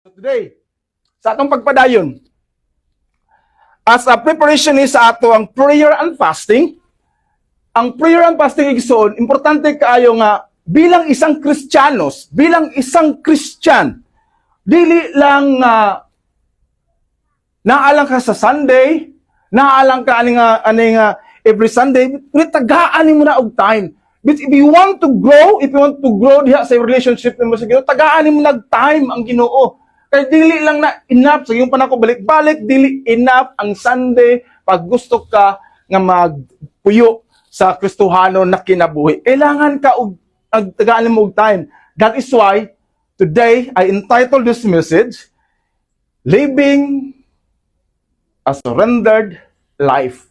Today, sa atong pagpadayon, as a preparation ni sa ato ang prayer and fasting, ang prayer and fasting igsoon, importante kaayo nga bilang isang Kristiyanos, bilang isang Christian, dili lang naalang ka sa Sunday, naalang ka ani nga every Sunday, pero tagaan mo na og time. But if you want to grow diha sa relationship mo sa Ginoo, tagaan mo nag time ang Ginoo. Kaya dili lang na enough sa iyong panako balik-balik, dili enough ang Sunday pag gusto ka nga magpuyo sa Kristohano na kinabuhi. Kailangan ka og tagaan mo og time. That is why today I entitled this message, Living a Surrendered Life.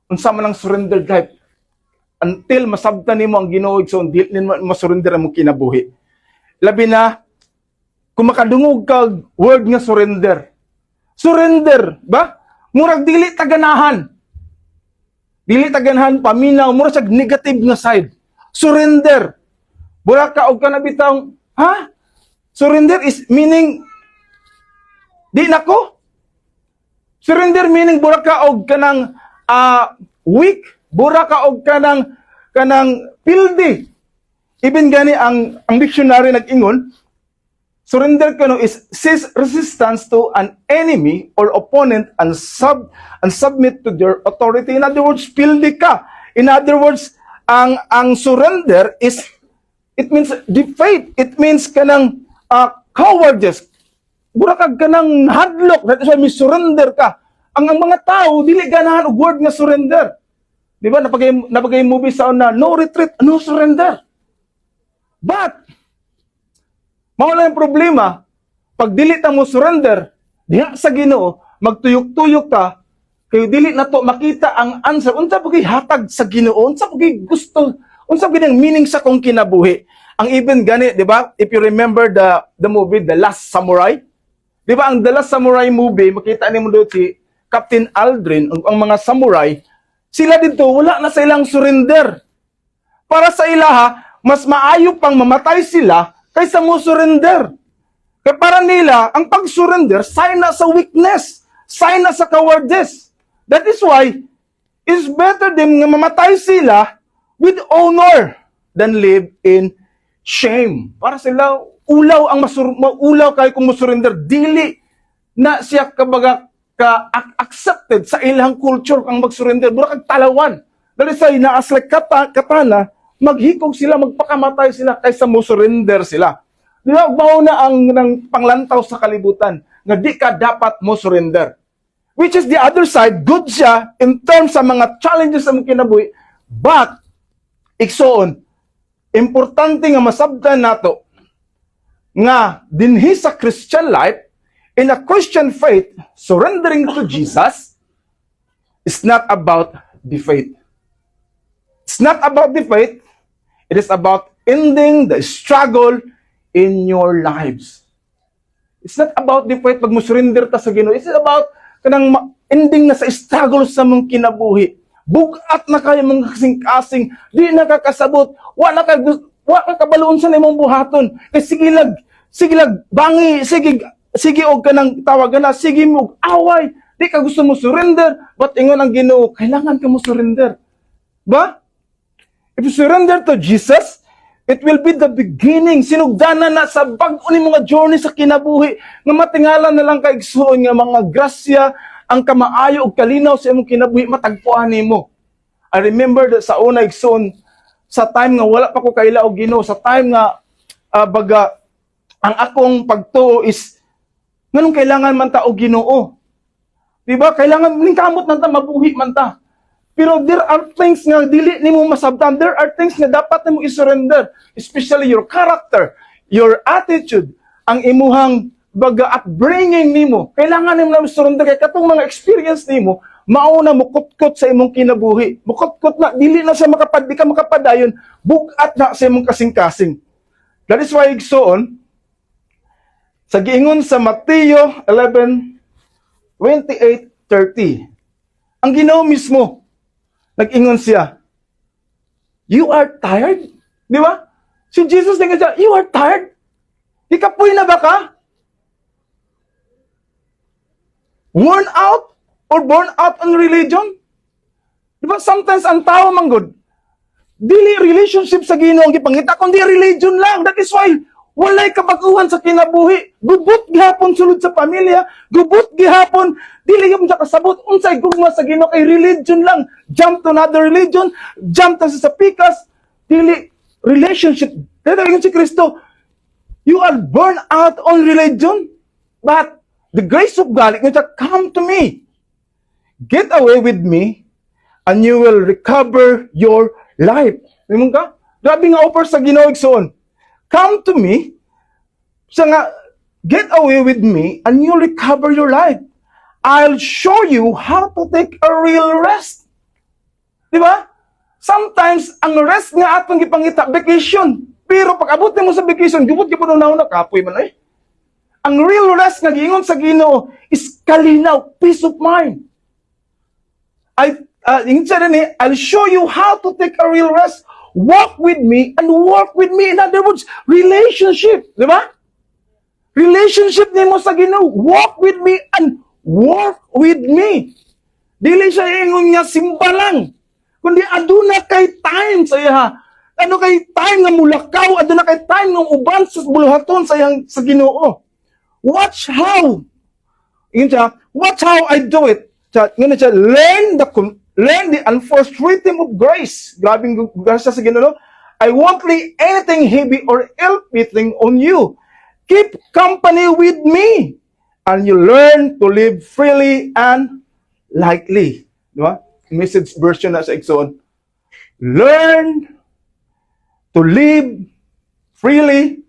Unsa man ang surrendered life? Until masabtan nimo ang Ginoo igsoon, dili nimo masurrender ang kinabuhi. Labi na kung makadungog kag word nga surrender. Surrender, ba? Murag dili taganahan. Dili taganahan paminaw, murag sa negative nga side. Surrender. Mura ka og kanabitaw, ha? Surrender is meaning di nako. Surrender meaning mura ka og kanang weak, mura ka og kanang pildi. Even gani ang dictionary nag-ingon, surrender kano is cease resistance to an enemy or opponent and submit to their authority. In other words, pildi ka. In other words, ang surrender is, it means defeat. It means kanang cowardice. Burakag kanang hadlok. That is why may surrender ka. Ang mga tao, dili ganahan og word nga surrender. Di ba? Napagay movie sa una, no retreat, no surrender. But, mawala yung problema, pag dili ta mo surrender, diha sa Ginoo, magtuyok-tuyok ka, kayo dili na to makita ang answer. Unsa pagay hatag sa Ginoo? Unsa pagay gusto? Unsa pagay ang meaning sa kong kinabuhi? Ang even gani, di ba? If you remember the movie, The Last Samurai, di ba? Ang The Last Samurai movie, makita niyo mo doon si Captain Aldrin, ang mga samurai, sila dito, wala na sa ilang surrender. Para sa ilaha, mas maayo pang mamatay sila kaysa mo surrender. Kaya para nila, ang pag-surrender, sign na sa weakness, sign na sa cowardice. That is why, it's better them nga mamatay sila with honor than live in shame. Para sila, ulaw kayo kung surrender, dili na siya accepted sa ilang culture kang mag-surrender. Burakag talawan. Dahil sa inaaslay katana, maghikog sila, magpakamatay sila kaysa mo surrender sila. Di ba, bao na ang panglantaw sa kalibutan nga di ka dapat mo surrender. Which is the other side, good siya in terms sa mga challenges sa mong kinabuhi, but, iksoon, importante nga masabtan nato nga dinhi sa Christian life, in a Christian faith, surrendering to Jesus is not about the faith. It's not about the faith. It is about ending the struggle in your lives. It's not about the faith pag mo surrender ta sa Ginoo. It's about kanang ending na sa struggle sa mong kinabuhi. Bugat na kayo mga kasing-kasing, di nakakasabot, wala ka kabaluon sa imong buhaton. Kay sige lag, bangi, sige og kanang tawagan na, sige mo away, di ka gusto mo surrender, but ingon ang Ginoo, kailangan ka mo surrender. Ba? If you surrender to Jesus, it will be the beginning, sinugdanan na sa bag-o ni mga journey sa kinabuhi, nga matingalan na lang kaigsuon nga mga grasya, ang kamaayo og kalinaw sa imong kinabuhi, matagpuan nimo. I remember that sa una igsoon, sa time nga wala pa ko kaila og Ginoo, sa time nga baga ang akong pagtuo is nganong kailangan man ta og Ginoo. Diba? Kailangan lingkamot man ta, mabuhi man ta. Pero there are things nga dili nimo masabtan. There are things nga dapat nimo i-surrender, especially your character, your attitude, ang imuhang baga upbringing nimo. Kailangan nimo na surrender kay katong mga experience nimo, mauna mo kutkot sa imong kinabuhi. Mukutkot na dili na sa di ka makapadayon, bugat na sa imong kasing-kasing. That is why igsoon sa giingon sa Mateo 11:28-30. Ang Ginoo mismo nag-ingon siya, you are tired? Di ba? Si Jesus naging siya, you are tired? Ikapoy na ba ka? worn out or born out on religion? Diba sometimes ang tao manggod, dili relationship sa Ginoo ang gipangita kundi religion lang. That is why walay kabaguhan sa kinabuhi. Gubot gihapon sulod sa pamilya, gubot gihapon dili gyud sa kasabot unsay gugma sa Ginoo kay religion lang. Jump to another religion, jump ta sa pikas, dili relationship. Dito si Kristo, you are burned out on religion, but the grace of God, come to me. Get away with me, and you will recover your life. Limon ka? Grabe nga offer sa Ginoo igsoon. Come to me, siya nga, get away with me, and you'll recover your life. I'll show you how to take a real rest. Di ba? Sometimes, ang rest nga atong gipangita, vacation. Pero pag abot mo sa vacation, gubot ka po na kapoy man eh. Ang real rest nga giingon sa Ginoo is kalinaw, peace of mind. I'll show you how to take a real rest. Walk with me and work with me. In other words, relationship. Di ba? Relationship nimo sa Ginoo. Walk with me and work with me. Dili siya ingon nga simba lang. Kundi aduna kay time sa iya. Ano kay time nga mulakaw, aduna kay time nga uban sa buluhaton sa Ginoo. Watch how. Watch how I do it. Learn the unforced rhythm of grace. Grabing grasya sa Ginoo. I won't lay anything heavy or ill-fitting on you. Keep company with me, and you learn to live freely and lightly. Di ba? Message version na sa Exxon. Learn to live freely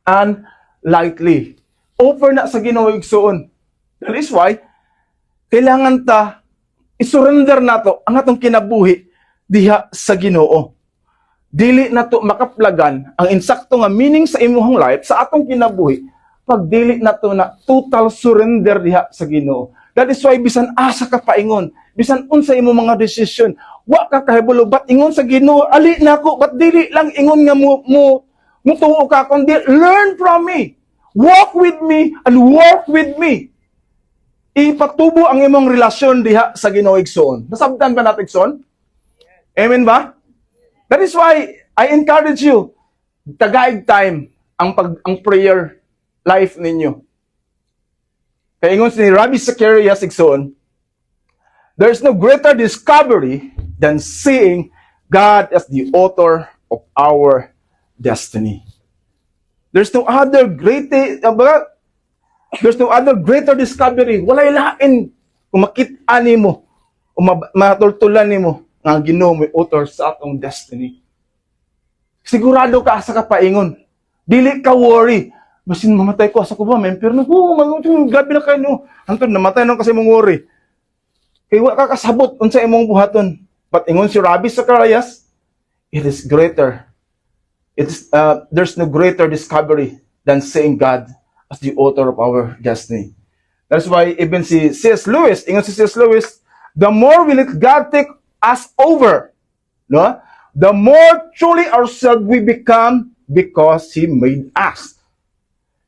and lightly. Offer na sa Ginoo igsoon. That is why, kailangan ta isurrender nato ang atong kinabuhi diha sa Ginoo. Dili nato makaplagan ang insakto nga meaning sa imong life sa atong kinabuhi pag dili nato na total surrender diha sa Ginoo. That is why bisan asa ka paingon, bisan unsa imong mga desisyon, wa ka kahibulo bat ingon sa Ginoo, ali nako, bat dili lang ingon nga mo tuo ka kundi learn from me. Walk with me and work with me. Ipatubo ang imong relasyon diha sa Ginoo igsoon. Nasabtan ba natin igsoon? Amen ba? That is why I encourage you, tagaig time ang prayer life ninyo. Kaya ingon si Rabbi Zacharias igsoon, there's no greater discovery than seeing God as the author of our destiny. There's no other greater discovery. Walay lain kung makita nimo o matultulan nimo nga Ginoo may author sa atong destiny. Sigurado ka sa kapaingon. Dili ka worry. Basin mamatay ko sa kuba, may pero grabe na kayo. Antun namatay nang kasi mong worry. Kaya wa ka kasabot unsa imong buhaton. But ingon si Rabbi Zacharias, it is greater. There's no greater discovery than seeing God as the author of our destiny. That's why even si C.S. Lewis, ingon si C.S. Lewis, the more we let God take us over, no? The more truly ourselves we become because He made us.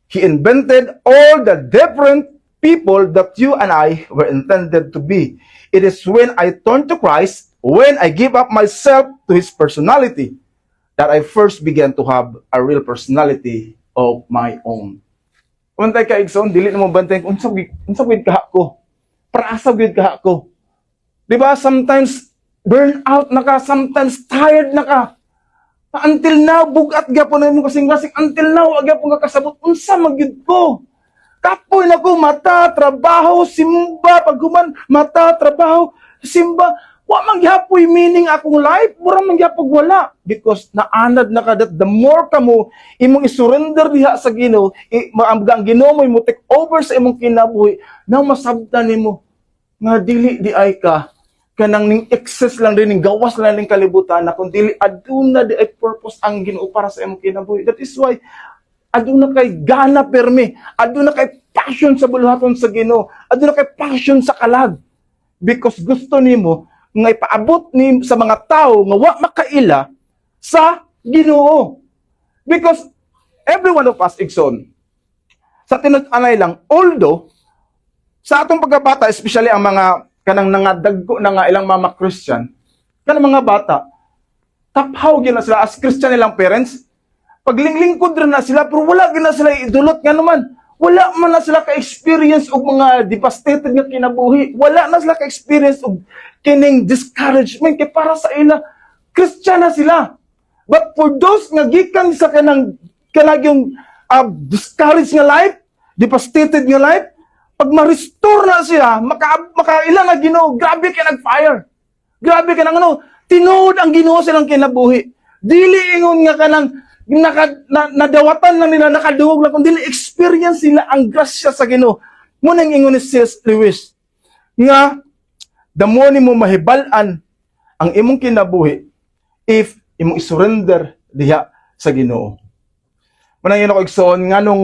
He invented all the different people that you and I were intended to be. It is when I turn to Christ, when I give up myself to His personality, that I first began to have a real personality of my own. Untay ka igsoon, dili na mo bantay unsa gid ka ko. Para asa gid ka ko. Di ba? Sometimes burn out na ka, sometimes tired na ka. Until now, bugat gyapon na mo kasing-kasing. Until now, gyapon ka kasabot unsa magyud ko. Kapoy na ko, mata, trabaho, simba, paghuman, mata, trabaho, simba. Wa man gyapoy meaning akong life, mura man gyapon wala. Because naanad na ka that the more ka mo, imong isurrender diha sa Ginoo, ang Ginoo mo take over sa imong kinabuhi, nang masabtan nimo nga dili di ay ka kanang ning excess lang rin, ning gawas lang ning kalibutan na kung dili aduna di ay purpose ang Ginoo para sa imong kinabuhi. That is why aduna kay gana permi, aduna kay passion sa buluhaton sa Ginoo, aduna kay passion sa kalag. Because gusto nimo nga ipaabot ni sa mga tao nga wa makaila sa Ginoo. Because every one of us, Ikson, sa tinut-anay lang, although Sa atong pagkabata, especially ang mga kanang nangadagko na nga ilang mama Christian, kanang mga bata, taphaw gyud na sila as Christian nilang parents. Paglingkod rin na sila, pero wala gyud na sila idulot nga naman. Wala man na sila ka-experience og mga devastated nga kinabuhi. Wala na sila ka-experience og kining discouragement kay para sa ila Christian na sila. But for those nga gikan sa kanang yung discouraged nga life, devastated nga life, pag ma-restore na siya, makailang nga Ginoo, grabe ka nag-fire. Grabe ka nang tinuod ang Ginoo silang kinabuhi. Dili ingon nga kanang nadawatan lang nila, nakaduog lang, kundi experience nila ang grasya sa Ginoo. Muna ang ingon ni C.S. Lewis, nga, damo ni mo mahibalan ang imong kinabuhi if imong isurrender diha sa Ginoo. Manang yun ako igsoon, nga nung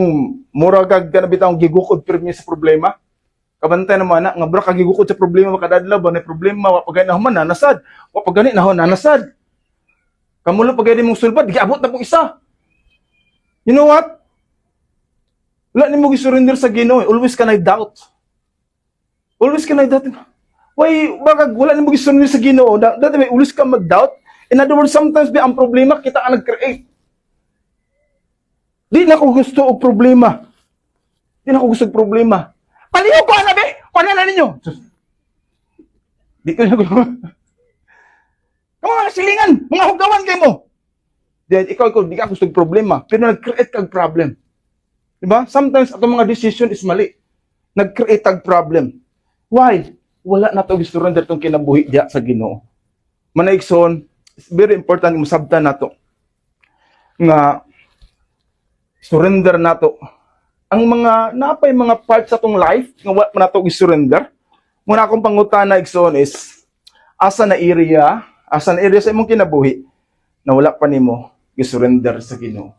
muragag ka na bitang gigukod pirmi sa problema, kabantay naman na, nga bro, kagigukod sa problema, makadadla ba, na problema, wapagay na human, nanasad. Wapagay na human, nanasad. Kamulo pagay mong sulbad, di abot na pong isa. You know what? Wala ni mo gisurrender sa Ginoo. Always ka na doubt. Always ka na doubt. Why, bakag wala ni mo gisurrender sa Ginoo? Dati may always ka mag-doubt. In other words, sometimes ang problema, kita ang nag-create. Di na ko gusto og problema. Di na ko gusto og problema. Paliw ko na, be! Kuha na ninyo! Di ko na gusto. Mga silingan, mga hugawan kayo mo. Then, ikaw, di ka gusto og problema. Pero nag-create kag problem. Diba? Sometimes, atong mga decision is mali. Nag-create kag problem. Why? Wala na to gisurrender tong kinabuhi diya sa Ginoo. Manaigsoon, it's very important yung masabtan na to. Nga, surrender nato ang mga napay mga parts sa tong life nga wala man nato i-surrender. Muna akong pangutana igsoon is asa na area sa imong kinabuhi na wala pa nimo i-surrender sa Ginoo.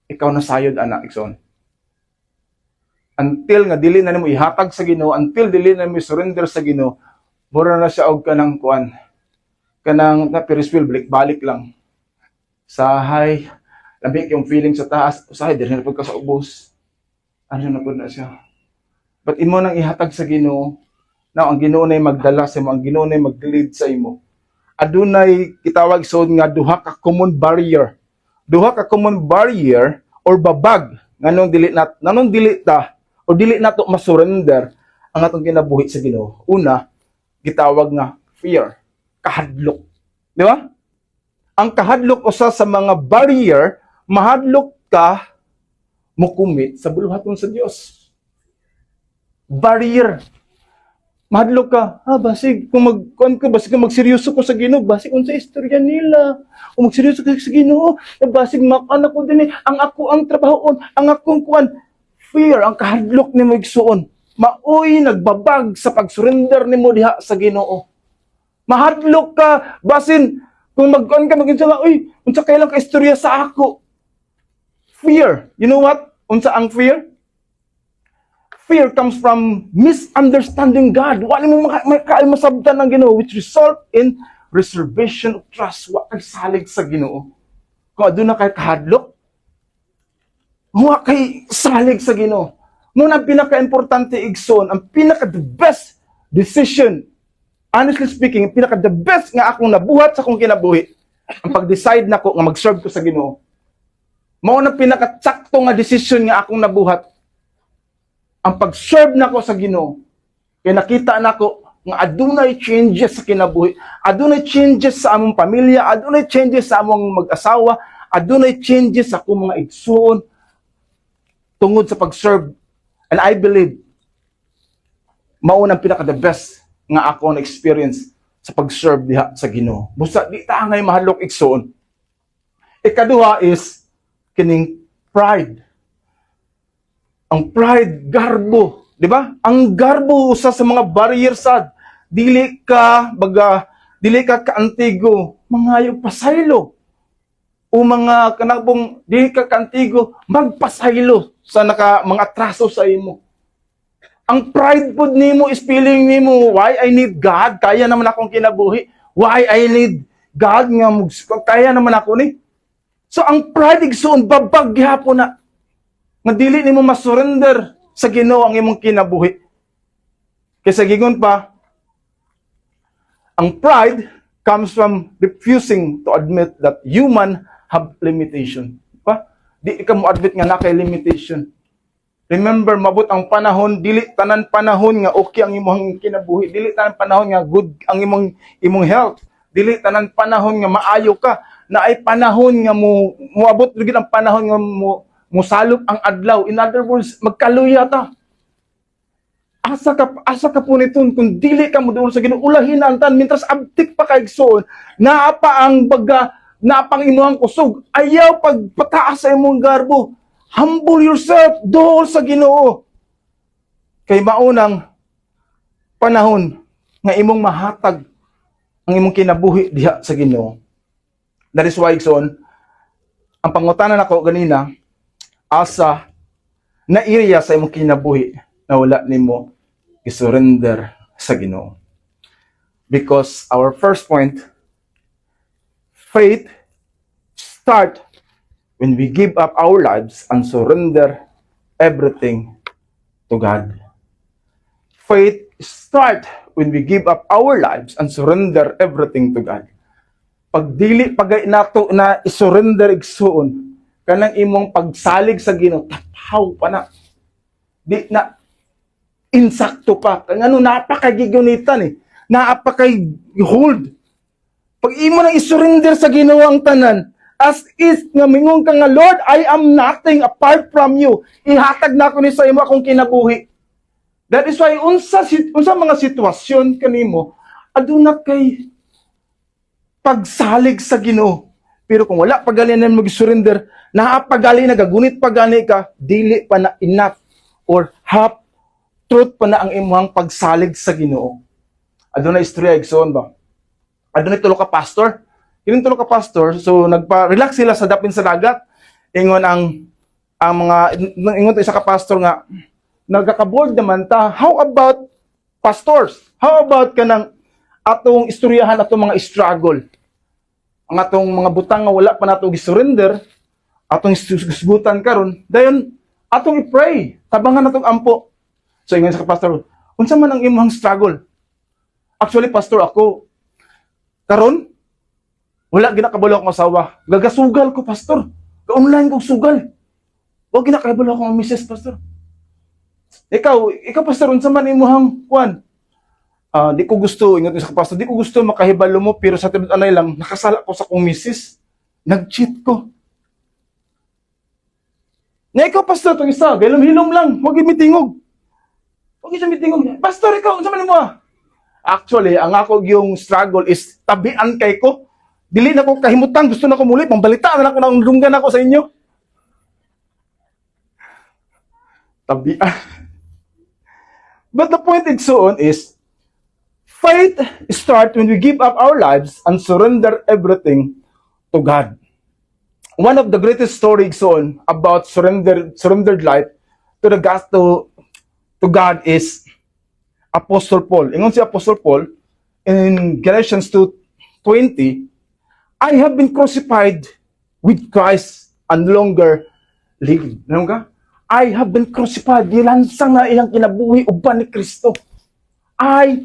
Ikaw na sayod ana igsoon. Until nga dili na nimo ihatag sa Ginoo, until dili na nimo i-surrender sa Ginoo, mura na siya og kanang kuan. Kanang na Ferris wheel, balik lang. Sahay labi yung feeling sa taas, usahay, dili na pagka sa ubos. Ano na po na siya. But imo nang ihatag sa Ginoo, now ang Ginoo na magdala sa imo, ang Ginoo na mag-lead sa imo. Adunay kitawag so nga duha ka common barrier. Duha ka common barrier or babag nganong dili ta o dili nato masurrender ang atong kinabuhi sa Ginoo. Una, gitawag nga fear, kahadlok. Di ba? Ang kahadlok usa sa mga barrier mahadlok ka mukumit sa buluhaton sa Dios. Barrier. Mahadlok ka, basig kung basig kung magseryoso ko sa Ginoo, basig unsa istorya nila. Kung magseryoso ka sa Ginoo, basig anak ko dinhi, ang ako ang trabahoon, ang akong kuan. Fear ang kahadlok nimo igsuon. Maoy nagbabag sa pag-surrender nimo diha sa Ginoo. Mahadlok ka basin kung magkuan ka maginsa, uy, unsa kay lang ka istorya sa ako. Fear. You know what? Unsa ang fear? Fear comes from misunderstanding God. Wala mo masabtan ng Ginoo which result in reservation of trust. Wa kay salig sa Ginoo. Kung aduna kay kahadlok, wa kay salig sa Ginoo. Muna ang pinaka-importante igsoon, ang pinaka-the best decision, honestly speaking, pinaka-the best nga akong nabuhat sa akong kinabuhi, ang pag-decide nako nga mag-serve ko sa Ginoo. Mao na pinaka-tsakto nga decision nga akong nabuhat. Ang pag-serve nako sa Ginoo. Kaya nakita nako nga adunay changes sa kinabuhi, adunay changes sa among pamilya, adunay changes sa among mag-asawa, adunay changes sa akong mga igsoon tungod sa pag-serve. And I believe mao nang pinaka-the best nga ako na experience sa pag-serve diha sa Ginoo. Busa di ta ngay mahadlok igsoon. Ikaduha is kining pride. Ang pride, garbo. Di ba? Ang garbo usa sa mga barrier sad. Dili ka kaantigo, mangayog pasaylo. O mga kanabong, dili ka kaantigo, magpasaylo sa mga atraso sa imo. Ang pride pod nimo is feeling nimo, why I need God? Kaya naman akong kinabuhi. Why I need God nga kaya naman ako ni. So ang pride igsoon babag gihapon na nga dili nimo masurrender sa Ginoo ang imong kinabuhi. Kaysa gigon pa, ang pride comes from refusing to admit that human have limitation. Pa? Di ka mo admit nga na kay limitation. Remember, mabot ang panahon, dili tanan panahon nga okay ang imong kinabuhi, dili tanan panahon nga good ang imong health, dili tanan panahon nga maayo ka, na ay panahon nga moabot gid ang panahon nga musalop ang adlaw. In other words, magkaluya ta. Asa ka po niton kung dili ka mo doon sa Ginoo, ulahin ang tan mintras abtik pa kay igsoon, naa pa ang baga, naa pang imuhang kusog, ayaw pagpataas sa imong garbo. Humble yourself doon sa Ginoo. Kay maunang panahon nga imong mahatag ang imong kinabuhi diha sa Ginoo. That is why, igsoon, ang pangutanan nako ganina, asa na area sa imong kinabuhi na wala nimo i-surrender sa Ginoo. Because our first point, faith start when we give up our lives and surrender everything to God. Faith start when we give up our lives and surrender everything to God. Pag dili pagay nato na i-surrender igsuon, kanang imong pagsalig sa Ginoo, tapaw pa na. Di na insakto pa. Kang napakagigunitan eh. Napakay-hold. Pag imo nang i-surrender sa Ginoo ang tanan, as is nga mingon ka nga, Lord, I am nothing apart from you. Ihatag na ko ni sa imo akong kinabuhi. That is why unsa mga sitwasyon kanimo aduna kay pagsalig sa Ginoo. Pero kung wala pagalinan mag-surrender, naapagali na gagunit pagani ka, dili pa na enough or half truth pa na ang imong pagsalig sa Ginoo. Aduna istorya igsoon ba? Aduna tulo ka pastor. Kining tulo ka pastor, so nagpa-relax sila sa dapin sa dagat. Ingon ang mga ingon isa ka pastor nga nagaka-board naman ta. How about pastors? How about kanang atong istoryahan atong mga struggle? Ang atong mga butang nga wala pa nato gi-surrender, atong isgutan karon, dayon atong i-pray, tabangan natong ampo. So ingon sa pastor, unsa man ang imong struggle? Actually, pastor, ako karon wala ginakabalo akong asawa. Gagasugal ko, pastor. Ka-online kong sugal. Wag ginakabalo akong misis, pastor. Ikaw pastor, unsa man imong kuan? Di ko gusto, ingat sa pastor, di ko gusto makahibalo mo, pero sa tibet anay lang, nakasala ko sa kong misis. Nag-cheat ko. Nga ikaw, pastor, itong isa, gaylam-hilom lang, huwag imitingog. Huwag isa mitingog. Pastor, ikaw, unsa man mo? Actually, ang ako yung struggle is tabian kay ko. Dili na ko kahimutan, gusto na ko muli, pambalita na ako nang lunggan ako sa inyo. Tabian. But the point igsoon is, faith starts when we give up our lives and surrender everything to God. One of the greatest stories igsoon about surrendered life to the gospel to God is Apostle Paul. Ingon si Apostle Paul in Galatians 2:20, I have been crucified with Christ and no longer live. Ano ka? I have been crucified. Gilansang na iyang kinabuhi uban ni Kristo. I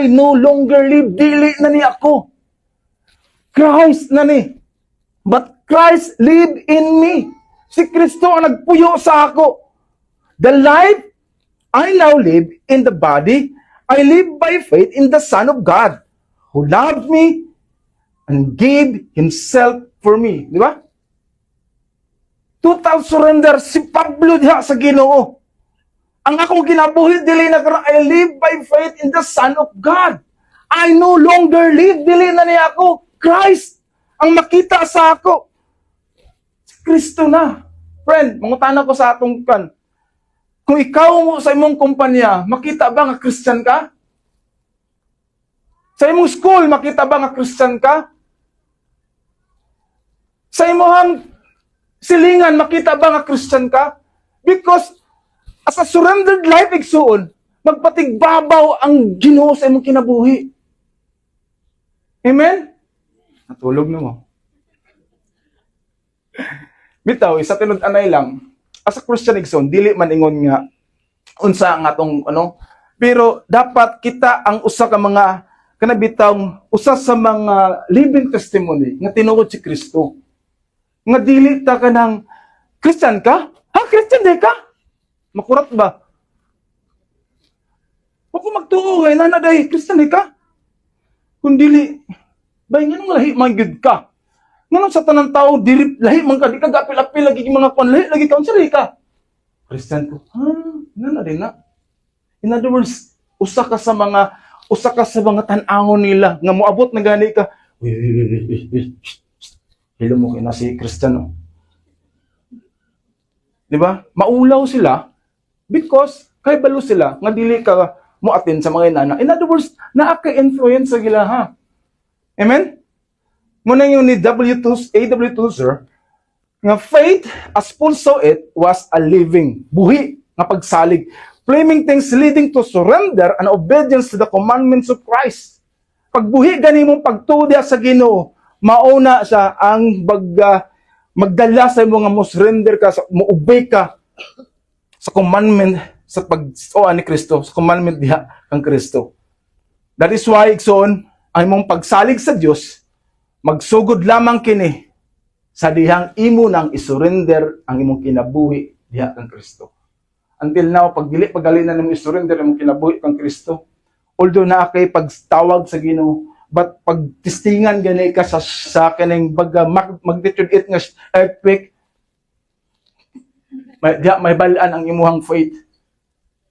no longer live. Dili na ni ako. Christ na ni. But Christ live in me. Si Kristo ang nagpuyo sa ako. The life I now live in the body, I live by faith in the Son of God, who loved me and gave Himself for me. Di ba? Total surrender si Pablo diha sa Ginoo. Ang akong kinabuhi, dili na karon, I live by faith in the Son of God. I no longer live, dili na niya ako. Christ ang makita sa ako. Si Kristo na. Friend, mangutana ko sa atong kan. Kung ikaw mo sa imong kumpanya, makita ba nga Christian ka? Sa imong school, makita ba nga Christian ka? Sa imong silingan, makita ba nga Christian ka? Because as a surrendered life igsuon, magpatigbabaw ang Ginoo sa imong kinabuhi. Amen? Natulog na mo. Bitaw, isa tinud-anay lang, as a Christian igsoon, dili man ingon nga unsa ang atong Pero dapat kita ang usa ka mga kanabitang usa sa mga living testimony nga tinuod si Kristo. Nga dili ta ka ng Christian ka? Ha, Christian di ka? Makurat ba? Huwag ko magtuo eh, nanaday, Christian di ka? Kung dili, bay, nga nung lahi man gyud ka. Nga nung sa tanang tao, dili, lahi man ka, di ka gapil-apil, lagi mga kwan, lahi, lagi ka, unsa lahi ka? Christian ko, ha, nanaday na. In other words, usa ka sa mga tan-awon nila, nga moabot na gani ka, hilo mo kina si Christian, oh. Di ba? Maulaw sila because kay balo sila nga dili ka mo attend sa mga inana. In other words, naa ka influence sa gila ha. Amen? Muna yung ni A.W. Tozer nga faith as Paul saw it was a living, buhi nga pagsalig, flaming things leading to surrender and obedience to the commandments of Christ. Pagbuhi gani mong pagtuya sa Ginoo, mauna siya ang magdala sa imo nga mo surrender ka, mo obey ka sa commandment sa pag-oan ni Kristo, sa commandment diha kang Kristo. That is why, igsoon, ang imong pagsalig sa Dios magsugod lamang kini sa dihang imo nang isurrender ang imong kinabuhi diha kang Kristo. Until now, pag dili pagali na nimo isurrender ang imong kinabuhi kang Kristo, although naa kay pagtawag sa Ginoo, but pag testingan gani ka sa kaning magnitude 8 nga earthquake, may balaan ang imuhang faith.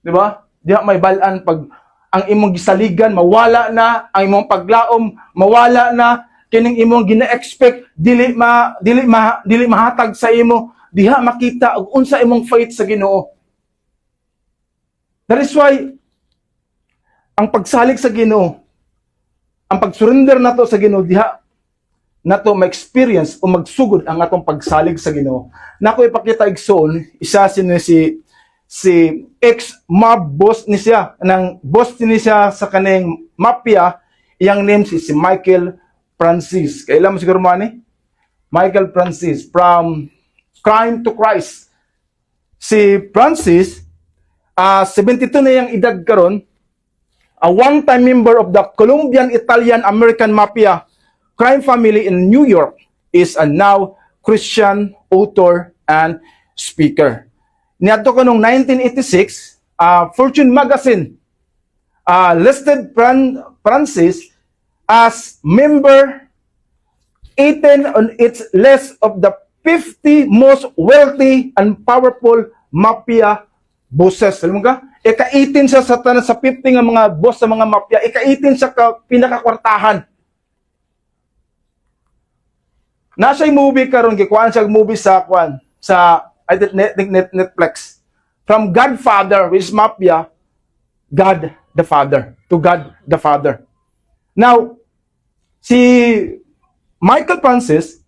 Di ba? Diha may balaan pag ang imong gisaligan mawala na, ang imong paglaom mawala na, kining imong gina-expect dili mahatag sa imo, diha makita og unsa imong faith sa Ginoo. That is why ang pagsalig sa Ginoo, ang pag-surrender nato sa Ginoo diha nato ma-experience o magsugod ang atong pagsalig sa Ginoo. Nako ipakita igsoon, isa si ex-mob boss ni siya, nang boss ni siya sa kaning mafia, iyang name si Michael Francis. Kailan mo siguro mo ani? Michael Francis, from Crime to Christ. Si Francis, 72 na iyang edad karon, a one-time member of the Colombian, Italian, American Mafia crime family in New York, is a now Christian author and speaker. Niadto ko noong 1986, Fortune Magazine listed Francis as member 18 on its list of the 50 most wealthy and powerful mafia bosses. Alam mo ka? Ika-18 siya sa 50 nga mga boss sa mga mafia. Ika-18 siya ka pinakakwartahan. Nasa yung movie karon gikuan siya movie sa Netflix. From Godfather, which is mafia, God the Father. To God the Father. Now, si Michael Francis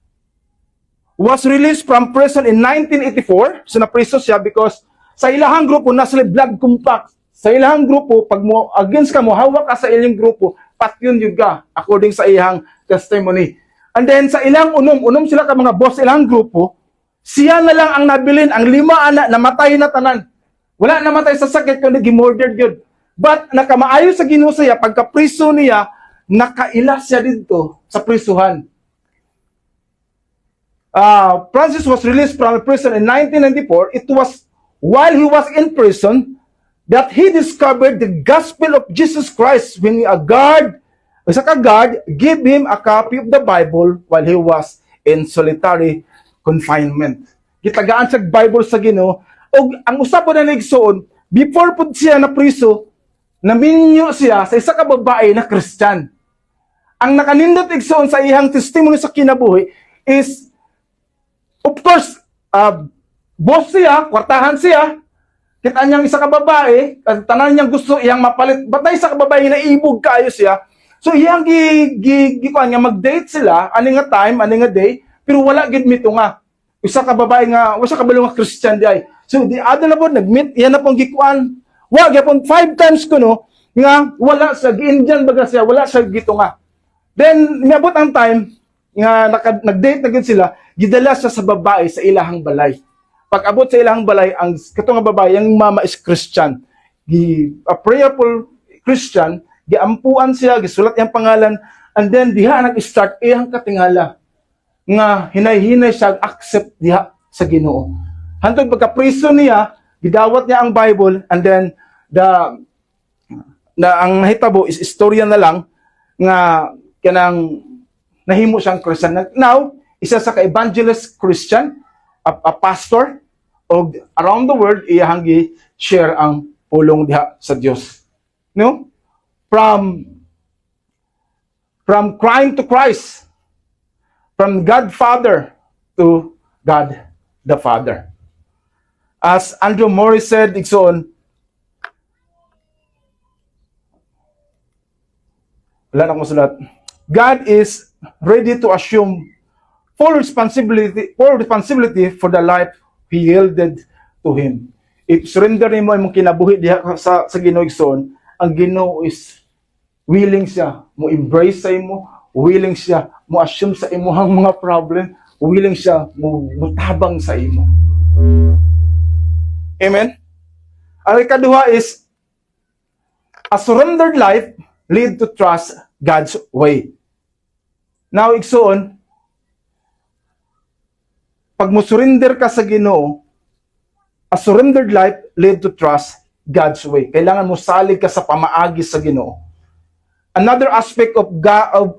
was released from prison in 1984. So na-prison siya because sa ilahang grupo, nasa blood compact. Sa ilahang grupo, pag mo against ka mo, hawak ka sa ilang grupo, patyon yun ka, according sa ihang testimony. And then sa ilang unom sila ka mga boss ilang grupo, siya na lang ang nabilin, ang 5 anak, namatay na tanan. Wala namatay sa sakit, kundi gi-murdered yun. But nakamaayo sa Ginoo siya, pagka-priso niya, nakaila siya dito sa prisuhan. Francis was released from prison in 1994. It was while he was in prison that he discovered the gospel of Jesus Christ when a guard gave him a copy of the Bible while he was in solitary confinement. Gitagaan sa Bible sa Ginoo, og ang usab na nigsuon, before pud siya na priso, naminyo siya sa isa ka babae na Christian. Ang nakanindot igsuon sa ihang testimony sa kinabuhi is, of course, boss siya, kwartahan siya, kita niyang isa ka babae, tanan niyang gusto iyang mapalit, batay isa ka babae na ibog kayo siya. So iyang gikuan nga mag-date sila, ani nga time, ani nga day, pero wala gid mito nga. Isa ka babae nga, usa ka balo nga Christian di ay. So di adto na po nag-meet, iya na pong gikuan. Wa gyapon 5 times kuno nga wala sa gi-Indian baga siya, wala sa gito nga. Then niabot ang time nga nag-date na gid sila, gidala siya sa babae sa ilahang balay. Pag abot sa ilahang balay, ang kato nga babae, ang mama is Christian. a prayerful Christian, giampuan siya, gisulat iyang pangalan, and then diha nag-start iyang katingala nga hinay-hinay siya accept diha sa Ginoo. Hantod pagka-priso niya, gidawat niya ang Bible, and then ang nahitabo is istorya na lang nga kanang nahimo siyang Christian. Now, isa sa ka-evangelist Christian, a pastor, o around the world, iyahang gi-share ang pulong diha sa Dios. No? From crime to Christ. From God Father to God the Father. As Andrew Morris said, igsoon, wala na akong sulat, God is ready to assume full responsibility for the life He yielded to Him. If surrender mo ang kinabuhi diha sa Ginoo igsoon, ang Ginoo is willing siya mo embrace sa imo, willing siya mo assume sa imong mga problem, willing siya mo tabang sa imo. Amen. Ang ikaduha is a surrendered life lead to trust God's way. Now igsoon, pag mo surrender ka sa Ginoo, a surrendered life lead to trust God's way. Kailangan mo salig ka sa pamaagi sa Ginoo. Another aspect of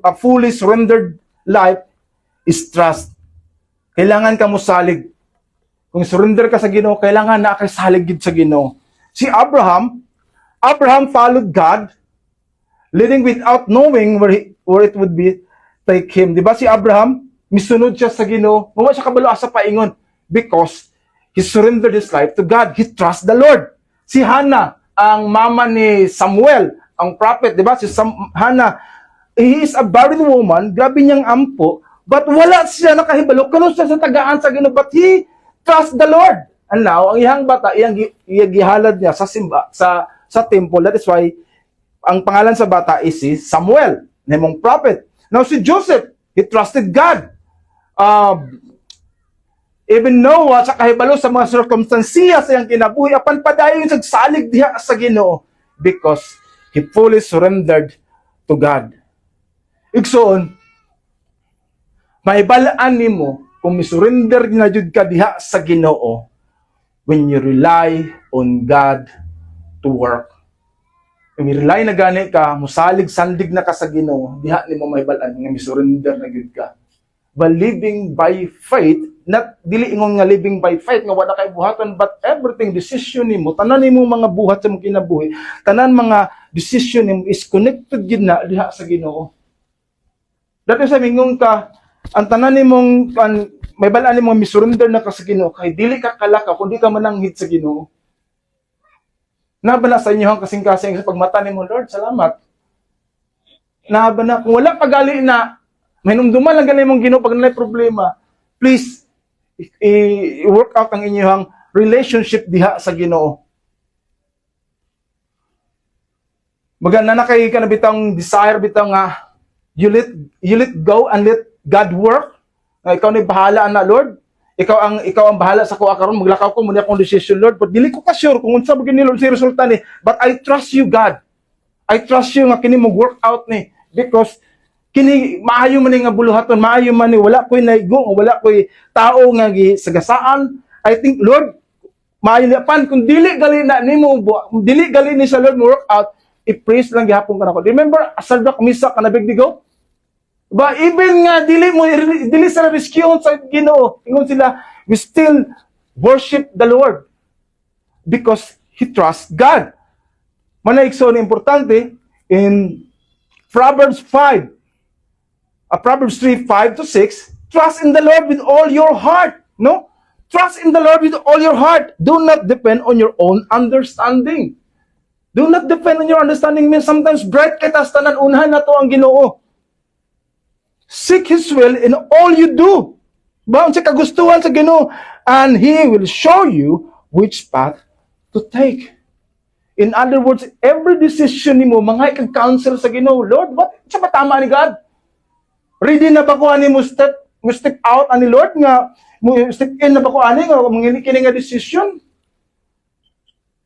a fully surrendered life is trust. Kailangan ka mo salig. Kung surrender ka sa Ginoo, kailangan na kay salig gid sa Ginoo. Si Abraham followed God, leading without knowing where it would be take him. Di ba si Abraham, misunod siya sa Ginoo, wala siya kabalo sa paingon because he surrendered his life to God. He trusts the Lord. Si Hannah, ang mama ni Samuel, ang prophet, di ba? Si Hannah, he is a barren woman, grabe niyang ampo, but wala siya nakahibalo, kuno siya sa tagaan sa Ginoo, but he trusts the Lord. And now, ang iyang bata, iyang gihalad niya sa simba, sa temple. That is why, ang pangalan sa bata is si Samuel, namong prophet. Now, si Joseph, he trusted God. Even Noah, sa kahibalo sa mga circumstances sa iyang kinabuhi, apan padayon sa salig diha sa Ginoo because he fully surrendered to God. Igsoon, maibalaan nimo kung misurrender na jud ka diha sa Ginoo when you rely on God to work. Kung rely na gani ka, musalig-sandig na ka sa Ginoo, diha nimo maibalaan nga misurrender na jud ka. But living by faith, not dili ingon nga living by faith nga wala kay buhaton, but everything decision nimo, tanan nimo mga buhat sa mong kinabuhi, tanan mga decision nimo is connected gid na diha sa Ginoo. Dati sa mingon ka, ang tanan nimong may balaan nimo misurrender na ka sa Ginoo kay dili ka kalaka kundi ka mananghid sa Ginoo. Nabana sa inyo ang kasing-kasing sa pagmata nimo, Lord, salamat. Nabana kung wala pagali na may numduman lang ganay mong Ginoo pag nay problema, please i-work out ang inyong relationship diha sa Ginoo. Maganda na kay kana bitang desire bitang you let go and let God work. Ikaw ni bahala na, Lord. Ikaw ang bahala sa kuha karon, maglakaw ko muna akong decision, Lord. But dili ko ka sure kung unsa bagay ni Lord si resulta ni. But I trust you, God. I trust you nga kini mo work out ni because kini maayo man nga buluhaton, maayo man ni wala koy naigo, wala koy tao nga gisagasaan. I think, Lord, maayo ni pan kung dili gali na nimo, dili gali ni sa Lord mo work out, i-praise lang gihapon ka nako. Remember Sadrach, Meshach and Abednego? But even nga dili sa rescue sa Ginoo, ingon sila, we still worship the Lord because he trusts God. Manaigso na importante in Proverbs 5. Proverbs 3:5-6, trust in the Lord with all your heart. No? Trust in the Lord with all your heart. Do not depend on your own understanding. Do not depend on your understanding means sometimes bright kay tas tanan unahan nato ang Ginoo. Seek His will in all you do. Baon sa kagustuhan sa Ginoo, and He will show you which path to take. In other words, every decision nimo mangay kag counsel sa Ginoo. Lord, what sa tama ni God? Ready na ba ko ani mo step out ani Lord nga mo step in na ba ko ani nga mangini kini nga decision?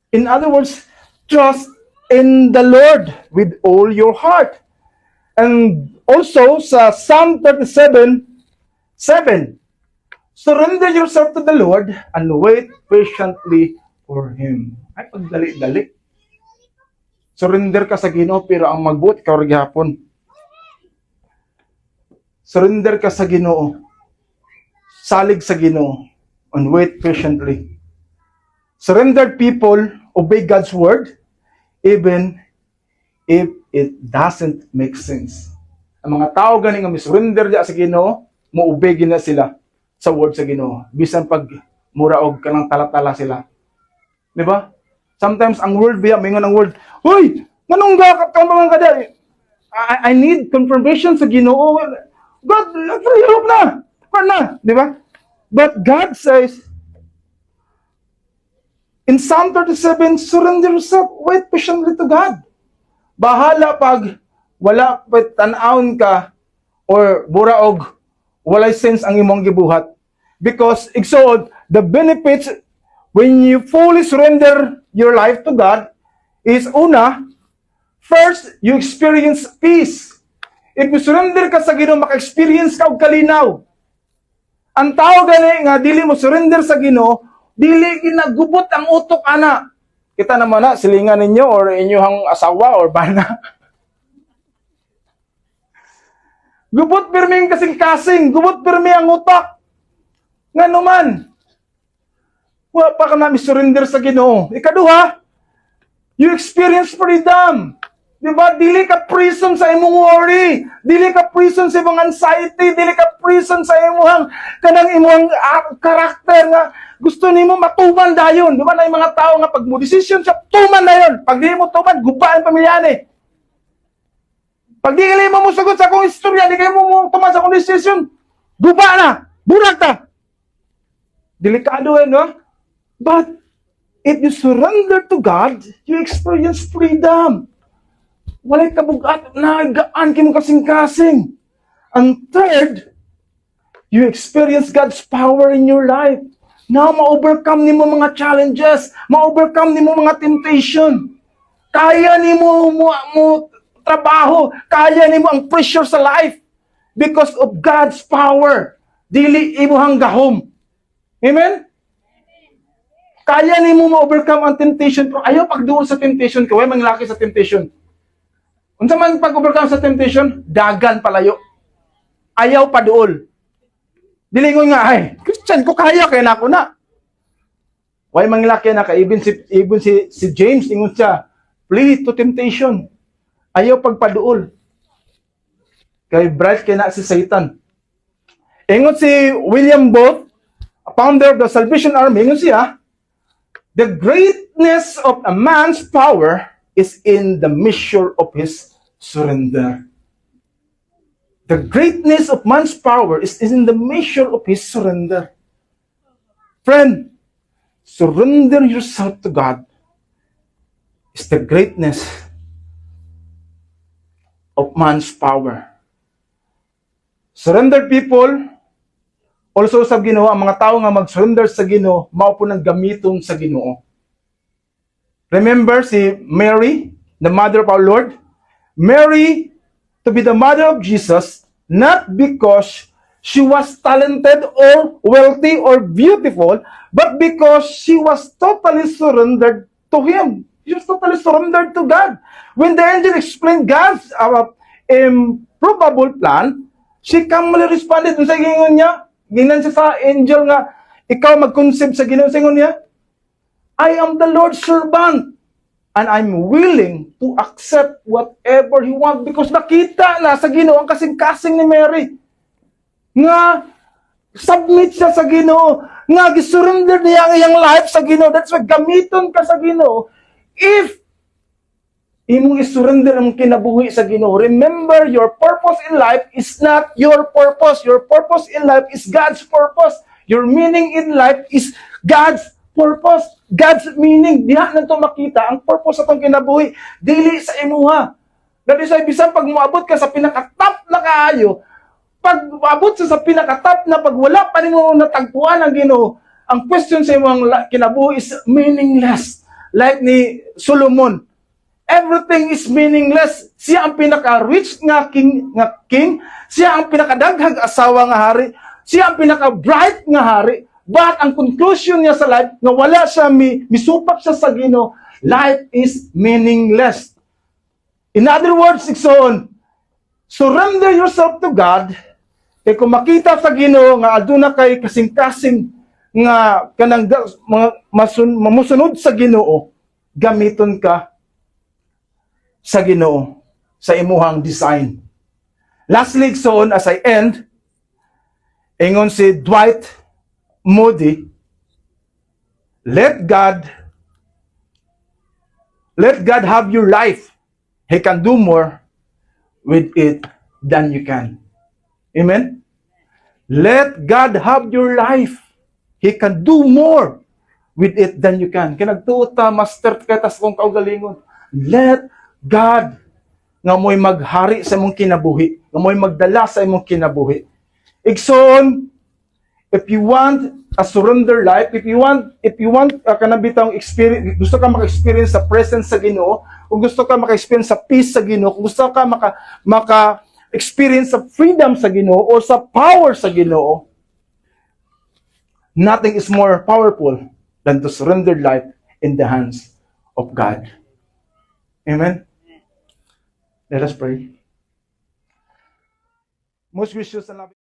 In other words, trust in the Lord with all your heart. And also sa Psalm 37:7, surrender yourself to the Lord and wait patiently for Him. Ay, pagdali-dali. Surrender ka sa Ginoo, pero ang magbuot ka gihapon. Surrender ka sa Ginoo. Salig sa Ginoo and wait patiently. Surrendered people obey God's word even if it doesn't make sense. Ang mga tao gani nga surrender diya sa Ginoo, mo-obey gina sila sa word sa Ginoo. Bisan pag muraog kanang talatala sila. Di ba? Sometimes ang word biya, mingon ang word, "Hoy, manong ka mga kada? I need confirmation sa Ginoo. God, help na. Na, di ba? But God says, in Psalm 37, surrender yourself, wait patiently to God. Bahala pag wala pa tan-awon ka or buraog, walay sense ang imong gibuhat. Because, igsood, the benefits when you fully surrender your life to God is una, first, you experience peace. If you surrender ka sa Ginoo, maka-experience ka og kalinaw. Ang tao gani nga dili mo surrender sa Ginoo, dili ginagubot ang utok ana. Kita naman na silingan ninyo or inyong asawa or bana. Gubot pirmi kasing-kasing, gubot pirmi ang utak. Ngano man? Wa pa ka na surrender sa Ginoo. Ikaduha, you experience freedom. Diba? Dili ka prison sa imong worry. Dili ka prison sa imong anxiety. Dili ka prison sa imong kanang imong karakter nga gusto nimo matuman dayon. Diba? Na yung mga tao nga pag mo decision siya, tuman na yun. Pag di mo tuman, guba ang pamilya ni. Pag di mo musugot sa akong istorya, di kayo mo tuman sa akong decision, guba na. Burak ta. Delikado yun, no? But if you surrender to God, you experience freedom. Walay kabugat, nagaan kimo kasing-kasing. And third, you experience God's power in your life. Now, ma-overcome nimo mga challenges, ma-overcome nimo mga temptation. Kaya nimo mo trabaho, kaya nimo ang pressure sa life because of God's power. Dili imuhang gahom. Amen? Kaya nimo ma-overcome ang temptation, pero ayaw pagduol sa temptation, kaya manglaki sa temptation. Unsa man pag-overcome sa temptation, dagan palayo. Ayaw pa duol. Dilingon nga, ay, Christian ko kaya, kaya na ako na. Why manglaki na ka? Even si James, ingon siya, flee to temptation. Ayaw pagpaduol. Kay bright kaya na si Satan. Ingon si William Booth, a founder of the Salvation Army, ingon siya, the greatness of a man's power is in the measure of his surrender. The greatness of man's power is in the measure of his surrender. Friend, surrender yourself to God is the greatness of man's power. Surrendered people, also sa Ginoo, ang mga tao nga mag-surrender sa Ginoo, mao po nang gamiton sa Ginoo. Remember si Mary, the mother of our Lord? Mary, to be the mother of Jesus, not because she was talented or wealthy or beautiful, but because she was totally surrendered to Him. She was totally surrendered to God. When the angel explained God's improbable plan, she calmly responded. Sa gingon niya, ginan siya sa angel nga, ikaw mag-conceive sa Ginoo, sa gingon niya, I am the Lord's servant and I'm willing to accept whatever He wants because nakita na sa Ginoo ang kasing-kasing ni Mary. Nga submit siya sa Ginoo, nga gisurrender niya ang iyang life sa Ginoo. That's why gamiton ka sa Ginoo. If imong isurrender ang kinabuhi sa Ginoo, remember your purpose in life is not your purpose. Your purpose in life is God's purpose. Your meaning in life is God's purpose, God's meaning. Diha na ito makita ang purpose sa itong kinabuhi. Dili sa imuha. That is why, bisan pag muabot ka sa pinaka-top na kaayo, pag muabot sa pinaka-top na pag wala pa rin mo natagpuan ang Ginoo, ang question sa imong kinabuhi is meaningless. life ni Solomon. Everything is meaningless. Siya ang pinaka-rich nga king. Siya ang pinakadaghang asawa nga hari. Siya ang pinaka-bright nga hari. But ang conclusion niya sa life, nga wala siya, misupak siya sa Ginoo, life is meaningless. In other words, igsoon, surrender yourself to God. Kay kung makita sa Ginoo nga aduna kay kasing-kasing nga kanang mamusunod sa Ginoo, gamiton ka sa Ginoo sa imuhang design. Lastly, igsoon, as I end, ingon si Dwight Moody, let God have your life. He can do more with it than you can. Amen? Let God have your life. He can do more with it than you can. Kinagtuot ta, master katas kong kaugalingon. Let God nga mo'y maghari sa imong kinabuhi, nga mo'y magdala sa imong kinabuhi. Igsoon, if you want a surrender life, if you want kanabitang experience, gusto ka maka-experience sa presence sa Ginoo, kung gusto ka maka-experience sa peace sa Ginoo, kung gusto ka maka-experience sa freedom sa Ginoo o sa power sa Ginoo, nothing is more powerful than to surrender life in the hands of God. Amen? Let us pray. Most gracious and loving